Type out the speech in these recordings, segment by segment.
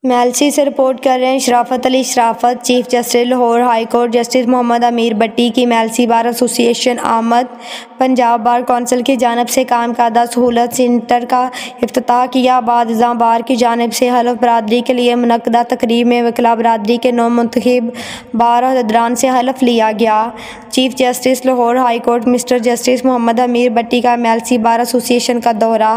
मेलसी से रिपोर्ट कर रहे हैं Sharafat Ali Sharafat. Chief justice Lahore high court justice Mohammad Amir Bhatti की मेलसी बार एसोसिएशन आमद। पंजाब बार कौंसिल की जानिब से कायम करदा सहूलत सेंटर का इफ्तिताह किया। बाद अज़ां बार की जानिब से हल्फ बरादरी के लिए मुनक्कदा तकरीब में वकील बरादरी के नौ मुंतखब बार अहदेदारान से हल्फ लिया गया। Chief justice Lahore high court mister justice Mohammad Amir Bhatti का मेलसी बार एसोसिएशन का दौरा।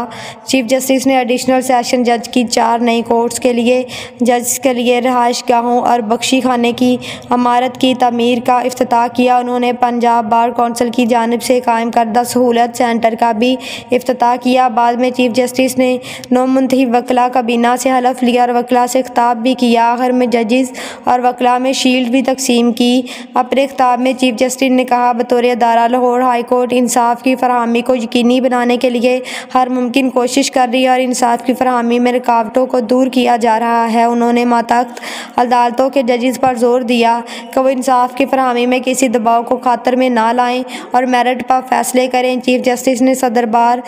चीफ जस्टिस ने एडिशनल सेशन जज की 4 नई कोर्ट्स के लिए जज के लिए रहायश गाहों और बख्शी खाने की इमारत की तमीर का इफ्तिताह किया। उन्होंने पंजाब बार कौंसिल की जानिब से कायम करदा सहूलत सेंटर का भी इफ्तिताह किया। बाद में चीफ जस्टिस ने 9 मुंतखब वकला काबीना से हल्फ लिया और वकला से खिताब भी किया। आखिर में जजेस और वकला में शील्ड भी तकसीम की। अपने खिताब में चीफ जस्टिस ने कहा, बतौर अदारा लाहौर हाई कोर्ट इंसाफ की फरहमी को यकीनी बनाने के लिए हर मुमकिन कोशिश कर रही है और इंसाफ की फरहमी में रुकावटों को दूर किया जा रहा है। उन्होंने मातहत अदालतों के जजेस पर जोर दिया कि वो इंसाफ की फरहमी में किसी दबाव को खातर में ना लाएं और मेरिट पर फैसले करें। चीफ जस्टिस ने सदर बार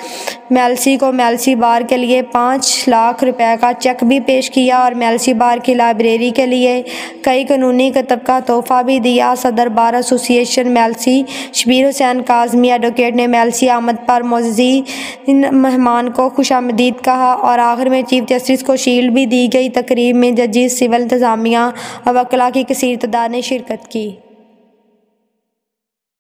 मेलसी को मेलसी बार के लिए 5 लाख रुपए का चेक भी पेश किया और मेलसी बार की लाइब्रेरी के लिए कई कानूनी किताब का तोहफा भी दिया। सदर bar association Mailsi Shabbir Hussain Kazmi advocate ने मेलसी आमद पर मोअज़्ज़िज़ीन मेहमान को खुशामदीद कहा और आखिर में चीफ जस्टिस को शील्ड भी दी गई। तकरीब में जजेस, सिविल इंतज़ामिया और वकला की कसीर तादाद ने शिरकत की।